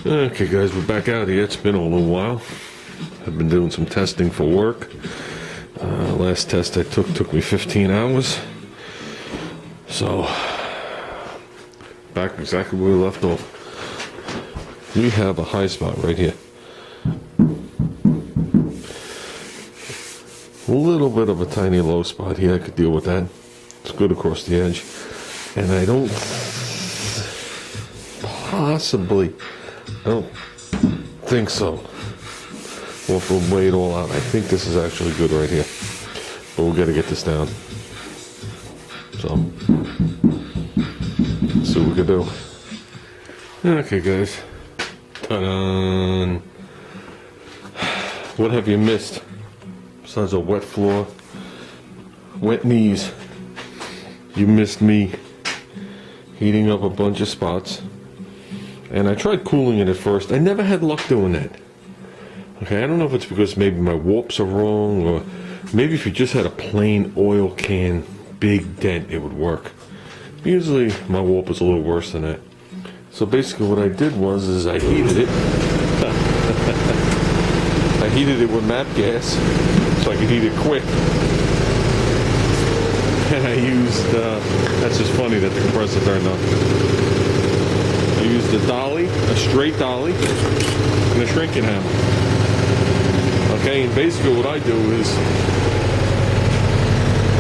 Okay guys, we're back out here. It's been a little while. I've been doing some testing for work. Last test I took me 15 hours. So, back exactly where we left off. We have a high spot right here. A little bit of a tiny low spot here. I could deal with that. It's good across the edge. And I don't think so. We'll have to weigh it all out. I think this is actually good right here. But we'll gotta get this down. So, let's see what we can do. Okay guys. Ta-da! What have you missed? Besides a wet floor, wet knees. You missed me heating up a bunch of spots. And I tried cooling it at first. I never had luck doing that. Okay, I don't know if it's because maybe my warps are wrong, or maybe if you just had a plain oil can, big dent, it would work. Usually my warp is a little worse than that. So basically what I did was I heated it. I heated it with MAP gas so I could heat it quick. And I used, that's just funny that the compressor turned on. I used a dolly, a straight dolly, and a shrinking hammer. Okay, and basically what I do is,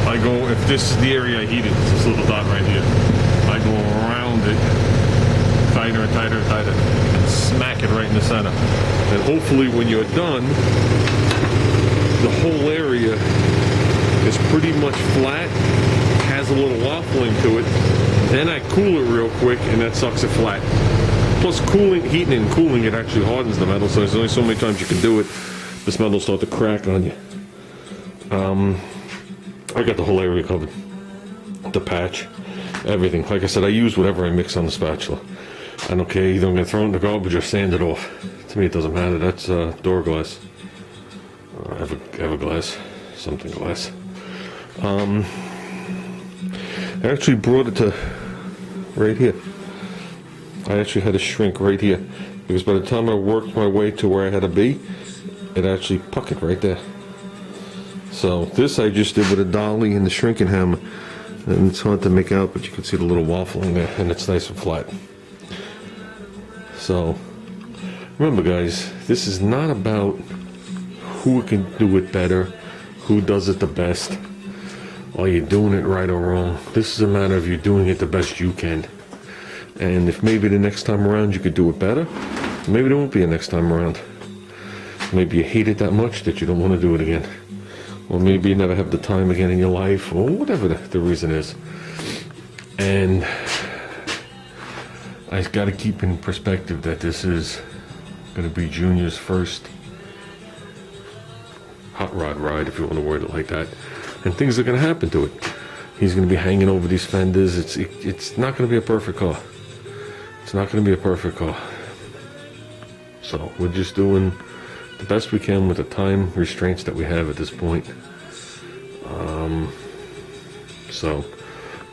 I go, if this is the area I heated, this little dot right here, I go around it, tighter and tighter and tighter, and smack it right in the center. And hopefully when you're done, the whole area is pretty much flat, has a little waffling to it. Then I cool it real quick, and that sucks it flat. Plus, heating and cooling it actually hardens the metal, so there's only so many times you can do it. This metal will start to crack on you. I got the whole area covered. The patch, everything. Like I said, I use whatever I mix on the spatula. I don't care, either I'm going to throw it in the garbage or sand it off. To me, it doesn't matter. That's door glass. Everglass. Something glass. I actually brought it to right here. I actually had to shrink right here because by the time I worked my way to where I had to be, it actually puckered right there. So this I just did with a dolly and the shrinking hammer, and it's hard to make out, but you can see the little waffling there, and it's nice and flat. So remember guys, this is not about who can do it better, who does it the best. Are you doing it right or wrong? This is a matter of you doing it the best you can. And if maybe the next time around you could do it better, maybe there won't be a next time around. Maybe you hate it that much that you don't want to do it again. Or maybe you never have the time again in your life, or whatever the reason is. And I got to keep in perspective that this is going to be Junior's first hot rod ride, if you want to word it like that. And things are going to happen to it. He's going to be hanging over these fenders. It's not going to be a perfect car. It's not going to be a perfect car. So we're just doing the best we can with the time restraints that we have at this point.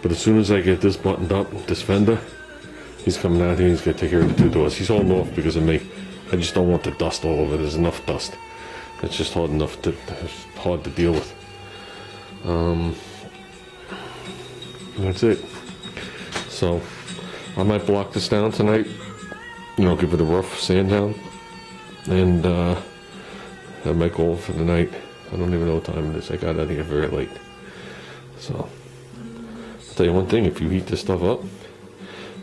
But as soon as I get this buttoned up, this fender, he's coming out here. He's going to take care of the two doors. He's holding off because of me. I just don't want the dust all over. There's enough dust. It's just hard to deal with. That's it. So I might block this down tonight, give it a rough sand down, and that might go for the night. I don't even know what time it is. I got out of here very late. So I'll tell you one thing, if you heat this stuff up,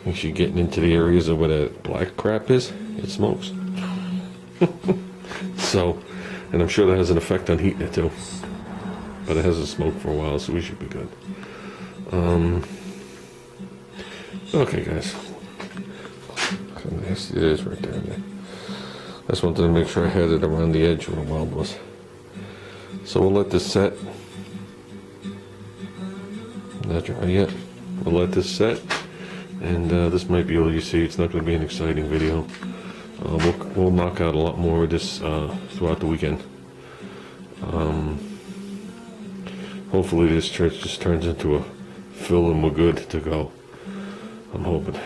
make sure you're getting into the areas of where that black crap is, it smokes. So, and I'm sure that has an effect on heating it too. But it hasn't smoked for a while, so we should be good. Okay, guys. It is right there. I just wanted to make sure I had it around the edge where the weld was. So we'll let this set. Not dry yet. We'll let this set. And this might be all you see. It's not going to be an exciting video. We'll knock out a lot more of this throughout the weekend. Hopefully this church just turns into a fill and we're good to go. I'm hoping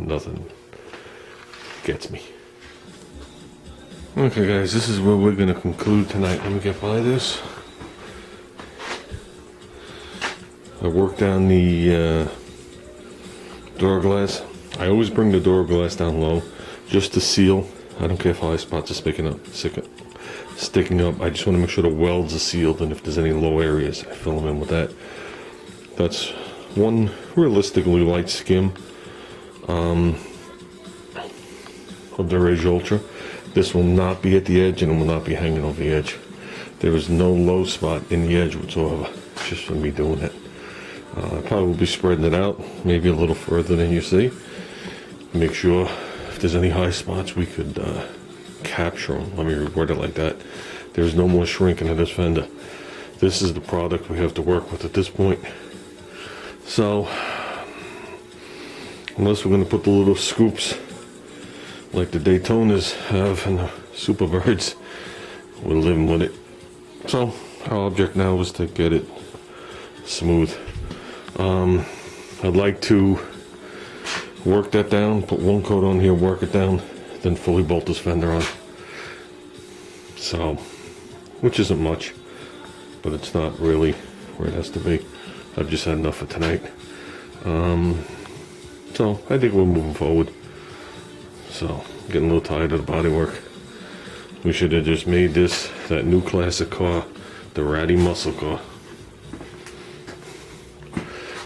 nothing gets me. Okay guys, this is where we're going to conclude tonight. Let me get by this. I worked on the door glass. I always bring the door glass down low just to seal. I don't care if high spots are sticking up. I just want to make sure the welds are sealed, and if there's any low areas, I fill them in with that. That's one realistically light skim of the Ridge Ultra. This will not be at the edge, and it will not be hanging over the edge. There is no low spot in the edge whatsoever, just for me doing it. I probably will be spreading it out, maybe a little further than you see. Make sure if there's any high spots, we could capture them. Let me reword it like that. There's no more shrinking of this fender. This is the product we have to work with at this point. So, unless we're going to put the little scoops like the Daytonas have and the Superbirds, we're living with it. So, our object now is to get it smooth. I'd like to work that down, put one coat on here, work it down, then fully bolt this fender on. So, which isn't much, but it's not really where it has to be. I've just had enough for tonight. So, I think we're moving forward. So, getting a little tired of the bodywork. We should have just made this that new classic car, the Ratty muscle car.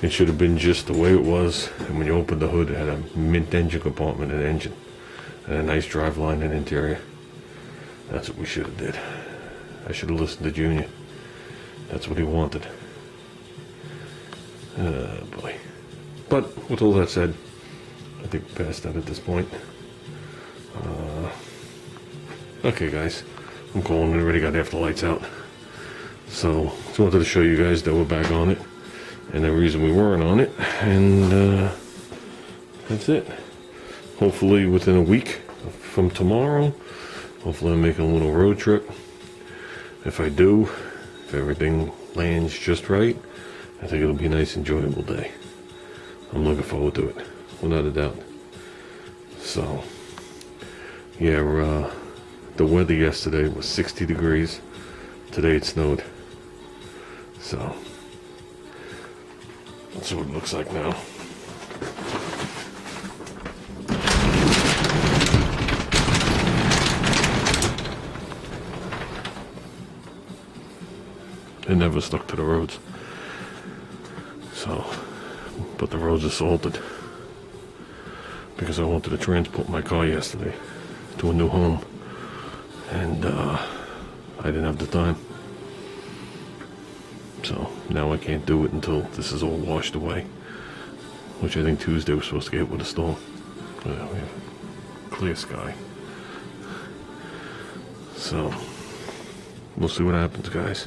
It should have been just the way it was, and when you opened the hood, it had a mint engine compartment and engine, and a nice drive line and interior. That's what we should have did. I should have listened to Junior. That's what he wanted. Boy. But with all that said, I think we're past that at this point. Okay guys, I'm calling. We already got half the lights out. So, just wanted to show you guys that we're back on it, and the reason we weren't on it, and that's it. Hopefully within a week from tomorrow, hopefully I'm making a little road trip. If I do, if everything lands just right, I think it'll be a nice enjoyable day. I'm looking forward to it, without a doubt. So, yeah, the weather yesterday was 60 degrees. Today it snowed. So, that's what it looks like now. It never stuck to the roads. So, but the roads are salted. Because I wanted to transport my car yesterday to a new home. And I didn't have the time. So now I can't do it until this is all washed away. Which I think Tuesday we're supposed to get with a storm. We have clear sky. So we'll see what happens, guys.